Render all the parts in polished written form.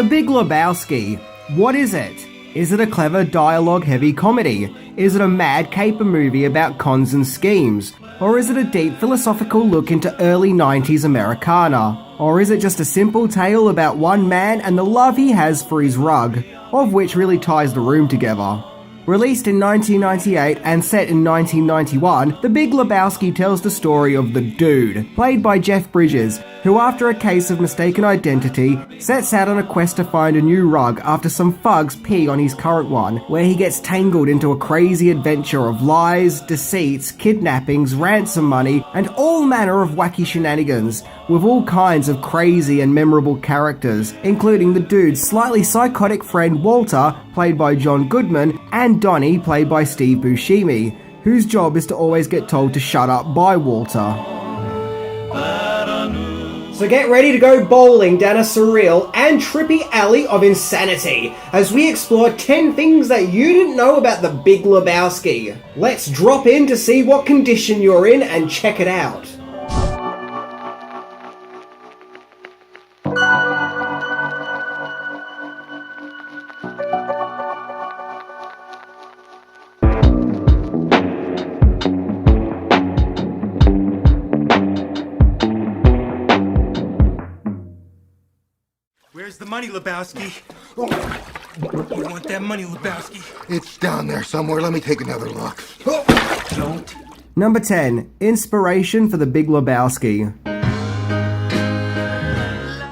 The Big Lebowski. What is it? Is it a clever dialogue-heavy comedy? Is it a mad caper movie about cons and schemes? Or is it a deep philosophical look into early 90s Americana? Or is it just a simple tale about one man and the love he has for his rug, of which really ties the room together? Released in 1998 and set in 1991, The Big Lebowski tells the story of the Dude, played by Jeff Bridges, who after a case of mistaken identity, sets out on a quest to find a new rug after some thugs pee on his current one, where he gets tangled into a crazy adventure of lies, deceits, kidnappings, ransom money, and all manner of wacky shenanigans, with all kinds of crazy and memorable characters, including the Dude's slightly psychotic friend Walter, played by John Goodman, and Donnie, played by Steve Buscemi, whose job is to always get told to shut up by Walter. So get ready to go bowling down a surreal and trippy alley of insanity as we explore 10 things that you didn't know about the Big Lebowski. Let's drop in to see what condition you're in and check it out. Where's the money, Lebowski? You want that money, Lebowski? It's down there somewhere. Let me take another look. Don't. Number 10. Inspiration for The Big Lebowski.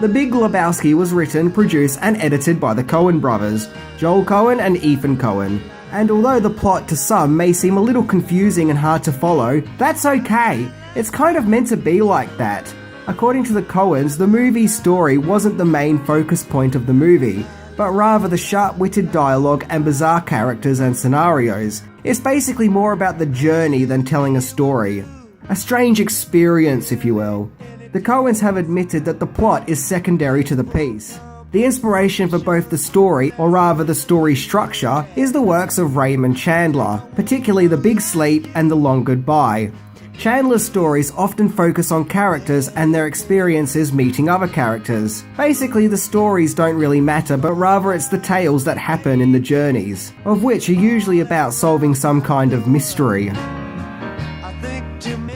The Big Lebowski was written, produced and edited by the Coen brothers, Joel Coen and Ethan Coen. And although the plot to some may seem a little confusing and hard to follow, that's okay. It's kind of meant to be like that. According to the Coens, the movie's story wasn't the main focus point of the movie, but rather the sharp-witted dialogue and bizarre characters and scenarios. It's basically more about the journey than telling a story. A strange experience, if you will. The Coens have admitted that the plot is secondary to the piece. The inspiration for both the story, or rather the story structure, is the works of Raymond Chandler, particularly The Big Sleep and The Long Goodbye. Chandler's stories often focus on characters and their experiences meeting other characters. Basically, the stories don't really matter, but rather it's the tales that happen in the journeys, of which are usually about solving some kind of mystery.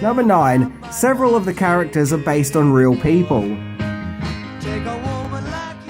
Number 9. Several of the characters are based on real people.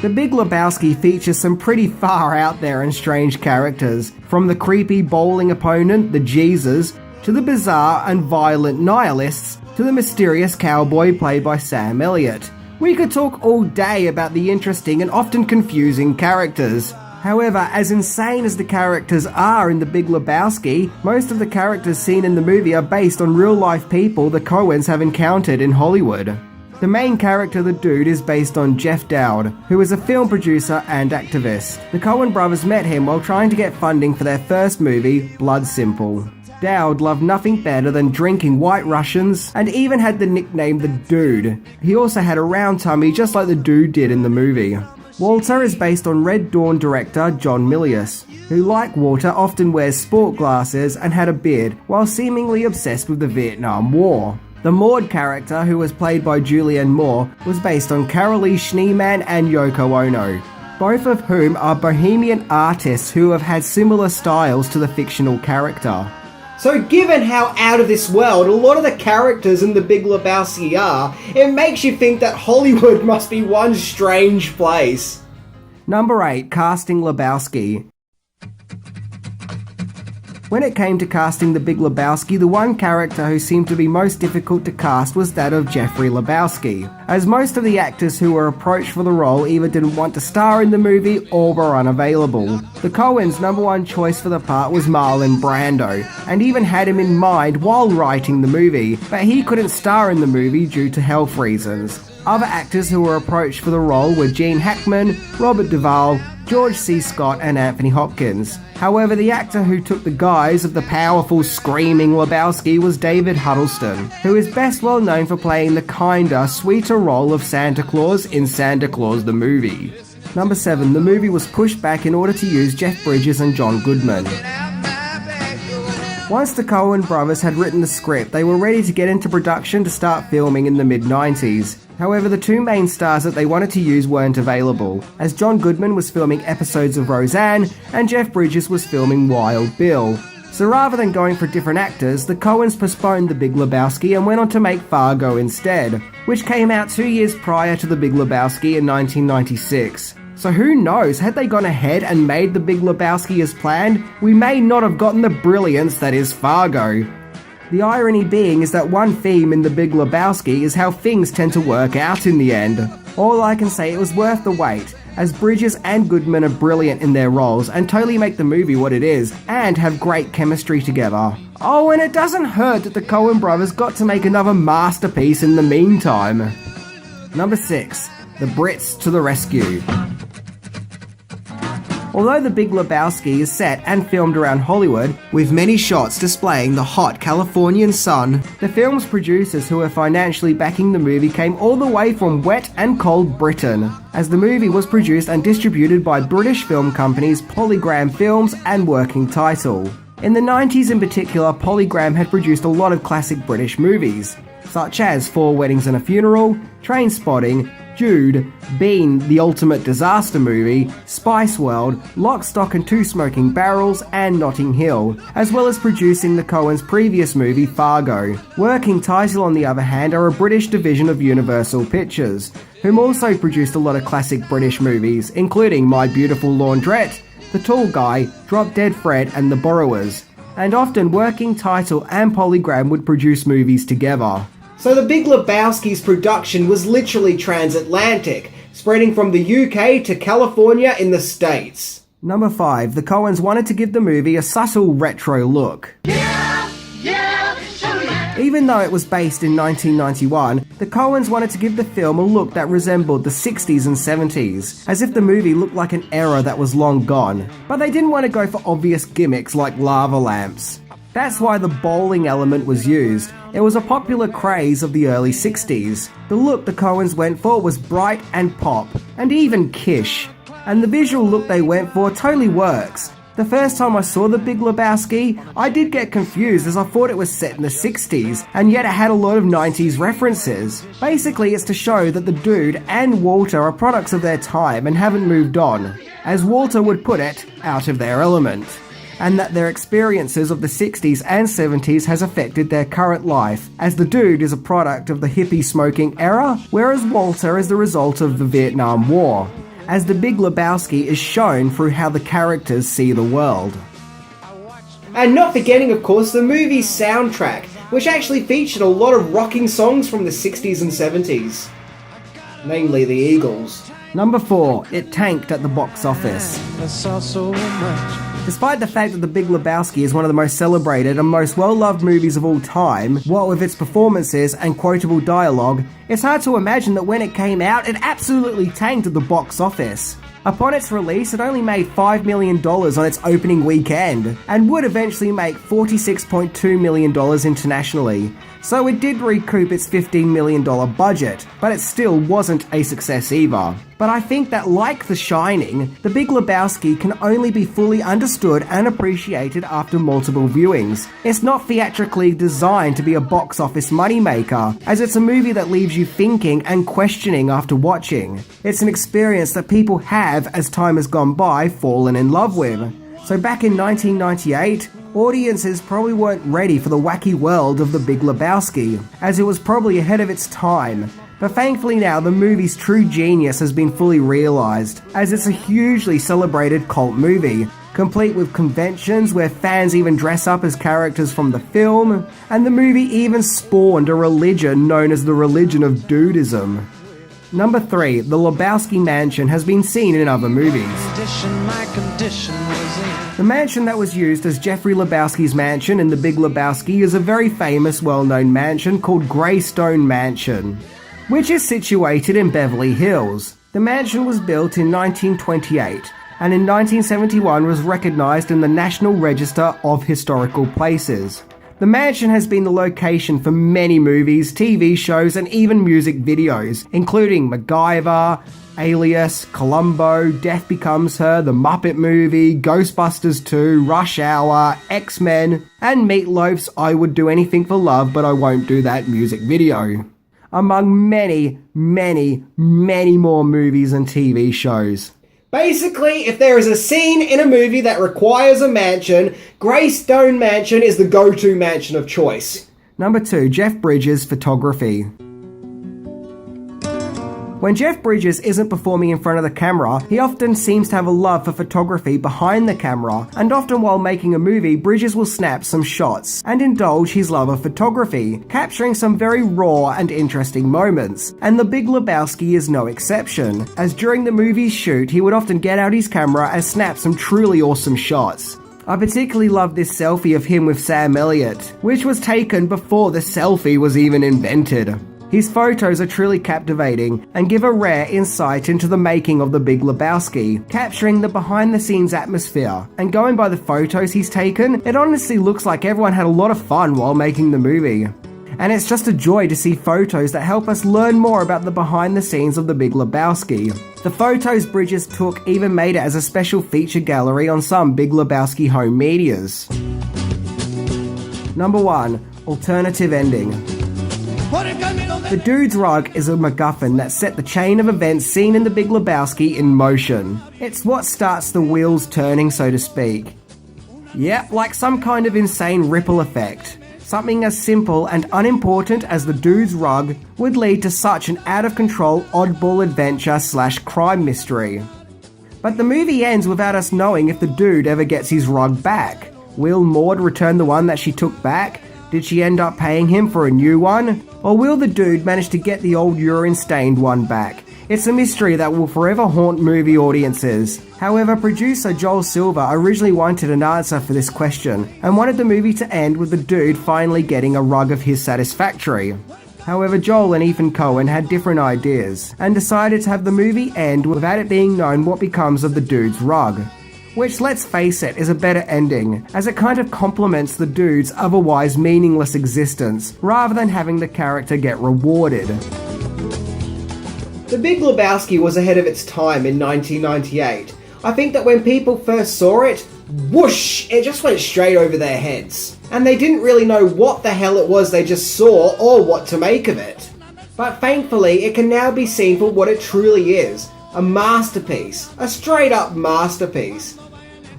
The Big Lebowski features some pretty far out there and strange characters, from the creepy bowling opponent, the Jesus, to the bizarre and violent nihilists, to the mysterious cowboy played by Sam Elliott. We could talk all day about the interesting and often confusing characters. However, as insane as the characters are in The Big Lebowski, most of the characters seen in the movie are based on real-life people the Coens have encountered in Hollywood. The main character, the Dude, is based on Jeff Dowd, who is a film producer and activist. The Coen brothers met him while trying to get funding for their first movie, Blood Simple. Dowd loved nothing better than drinking White Russians and even had the nickname the Dude. He also had a round tummy just like the Dude did in the movie. Walter is based on Red Dawn director John Milius, who like Walter often wears sport glasses and had a beard while seemingly obsessed with the Vietnam War. The Maud character, who was played by Julianne Moore, was based on Carolee Schneemann and Yoko Ono, both of whom are bohemian artists who have had similar styles to the fictional character. So given how out of this world a lot of the characters in The Big Lebowski are, it makes you think that Hollywood must be one strange place. Number 8. Casting Lebowski. When it came to casting The Big Lebowski, the one character who seemed to be most difficult to cast was that of Jeffrey Lebowski, as most of the actors who were approached for the role either didn't want to star in the movie or were unavailable. The Coens' number one choice for the part was Marlon Brando, and even had him in mind while writing the movie, but he couldn't star in the movie due to health reasons. Other actors who were approached for the role were Gene Hackman, Robert Duvall, George C. Scott and Anthony Hopkins. However, the actor who took the guise of the powerful, screaming Lebowski was David Huddleston, who is best well known for playing the kinder, sweeter role of Santa Claus in Santa Claus the Movie. Number 7. The movie was pushed back in order to use Jeff Bridges and John Goodman. Once the Coen brothers had written the script, they were ready to get into production to start filming in the mid-90s. However, the two main stars that they wanted to use weren't available, as John Goodman was filming episodes of Roseanne and Jeff Bridges was filming Wild Bill. So rather than going for different actors, the Coens postponed The Big Lebowski and went on to make Fargo instead, which came out 2 years prior to The Big Lebowski in 1996. So who knows, had they gone ahead and made The Big Lebowski as planned, we may not have gotten the brilliance that is Fargo. The irony being is that one theme in The Big Lebowski is how things tend to work out in the end. All I can say, it was worth the wait, as Bridges and Goodman are brilliant in their roles and totally make the movie what it is, and have great chemistry together. Oh, and it doesn't hurt that the Coen brothers got to make another masterpiece in the meantime. Number 6. The Brits to the rescue. Although The Big Lebowski is set and filmed around Hollywood, with many shots displaying the hot Californian sun, the film's producers who were financially backing the movie came all the way from wet and cold Britain, as the movie was produced and distributed by British film companies Polygram Films and Working Title. In the 90s in particular, Polygram had produced a lot of classic British movies, such as Four Weddings and a Funeral, Trainspotting, Jude, Bean, The Ultimate Disaster Movie, Spice World, Lock, Stock and Two Smoking Barrels, and Notting Hill, as well as producing the Coens' previous movie Fargo. Working Title, on the other hand, are a British division of Universal Pictures, whom also produced a lot of classic British movies, including My Beautiful Laundrette, The Tall Guy, Drop Dead Fred, and The Borrowers. And often Working Title and Polygram would produce movies together. So The Big Lebowski's production was literally transatlantic, spreading from the UK to California in the States. Number 5. The Coens wanted to give the movie a subtle retro look. Even though it was based in 1991, the Coens wanted to give the film a look that resembled the 60s and 70s, as if the movie looked like an era that was long gone. But they didn't want to go for obvious gimmicks like lava lamps. That's why the bowling element was used. It was a popular craze of the early 60s. The look the Coens went for was bright and pop, and even kish. And the visual look they went for totally works. The first time I saw The Big Lebowski, I did get confused as I thought it was set in the 60s, and yet it had a lot of 90s references. Basically, it's to show that the dude and Walter are products of their time and haven't moved on. As Walter would put it, out of their element. And that their experiences of the 60s and 70s has affected their current life, as the dude is a product of the hippie smoking era, whereas Walter is the result of the Vietnam War, as The Big Lebowski is shown through how the characters see the world. And not forgetting, of course, the movie's soundtrack, which actually featured a lot of rocking songs from the 60s and 70s, namely the Eagles. Number 4. It tanked at the box office. Despite the fact that The Big Lebowski is one of the most celebrated and most well-loved movies of all time, what with its performances and quotable dialogue, it's hard to imagine that when it came out, it absolutely tanked at the box office. Upon its release, it only made $5 million on its opening weekend, and would eventually make $46.2 million internationally. So it did recoup its $15 million budget, but it still wasn't a success either. But I think that, like The Shining, The Big Lebowski can only be fully understood and appreciated after multiple viewings. It's not theatrically designed to be a box office moneymaker, as it's a movie that leaves you thinking and questioning after watching. It's an experience that people have, as time has gone by, fallen in love with. So back in 1998, audiences probably weren't ready for the wacky world of The Big Lebowski, as it was probably ahead of its time. But thankfully now, the movie's true genius has been fully realised, as it's a hugely celebrated cult movie, complete with conventions where fans even dress up as characters from the film, and the movie even spawned a religion known as the Religion of Dudism. Number 3. The Lebowski Mansion has been seen in other movies. The mansion that was used as Jeffrey Lebowski's mansion in The Big Lebowski is a very famous, well-known mansion called Greystone Mansion, which is situated in Beverly Hills. The mansion was built in 1928, and in 1971 was recognized in the National Register of Historical Places. The The mansion has been the location for many movies, TV shows, and even music videos, including MacGyver, Alias, Columbo, Death Becomes Her, The Muppet Movie, Ghostbusters 2, Rush Hour, X-Men, and Meatloaf's I Would Do Anything for Love But I Won't Do That music video. Among many, many, many more movies and TV shows. Basically, if there is a scene in a movie that requires a mansion, Greystone Mansion is the go-to mansion of choice. Number 2, Jeff Bridges' photography. When Jeff Bridges isn't performing in front of the camera, he often seems to have a love for photography behind the camera, and often while making a movie, Bridges will snap some shots and indulge his love of photography, capturing some very raw and interesting moments, and The Big Lebowski is no exception, as during the movie's shoot, he would often get out his camera and snap some truly awesome shots. I particularly love this selfie of him with Sam Elliott, which was taken before the selfie was even invented. His photos are truly captivating and give a rare insight into the making of The Big Lebowski, capturing the behind-the-scenes atmosphere. And going by the photos he's taken, it honestly looks like everyone had a lot of fun while making the movie. And it's just a joy to see photos that help us learn more about the behind-the-scenes of The Big Lebowski. The photos Bridges took even made it as a special feature gallery on some Big Lebowski home medias. Number 1. Alternative ending. The Dude's Rug is a MacGuffin that set the chain of events seen in The Big Lebowski in motion. It's what starts the wheels turning, so to speak. Yep, like some kind of insane ripple effect. Something as simple and unimportant as the Dude's Rug would lead to such an out-of-control oddball adventure / crime mystery. But the movie ends without us knowing if the dude ever gets his rug back. Will Maud return the one that she took back? Did she end up paying him for a new one? Or will the dude manage to get the old urine-stained one back? It's a mystery that will forever haunt movie audiences. However, producer Joel Silver originally wanted an answer for this question and wanted the movie to end with the dude finally getting a rug of his satisfactory. However, Joel and Ethan Coen had different ideas and decided to have the movie end without it being known what becomes of the dude's rug. Which, let's face it, is a better ending, as it kind of complements the dude's otherwise meaningless existence, rather than having the character get rewarded. The Big Lebowski was ahead of its time in 1998. I think that when people first saw it, whoosh, it just went straight over their heads. And they didn't really know what the hell it was they just saw or what to make of it. But thankfully, it can now be seen for what it truly is. A masterpiece. A straight up masterpiece.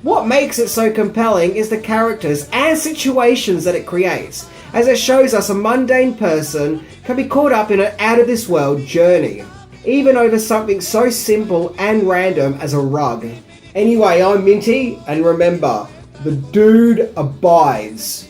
What makes it so compelling is the characters and situations that it creates, as it shows us a mundane person can be caught up in an out-of-this-world journey, even over something so simple and random as a rug. Anyway, I'm Minty, and remember, the dude abides.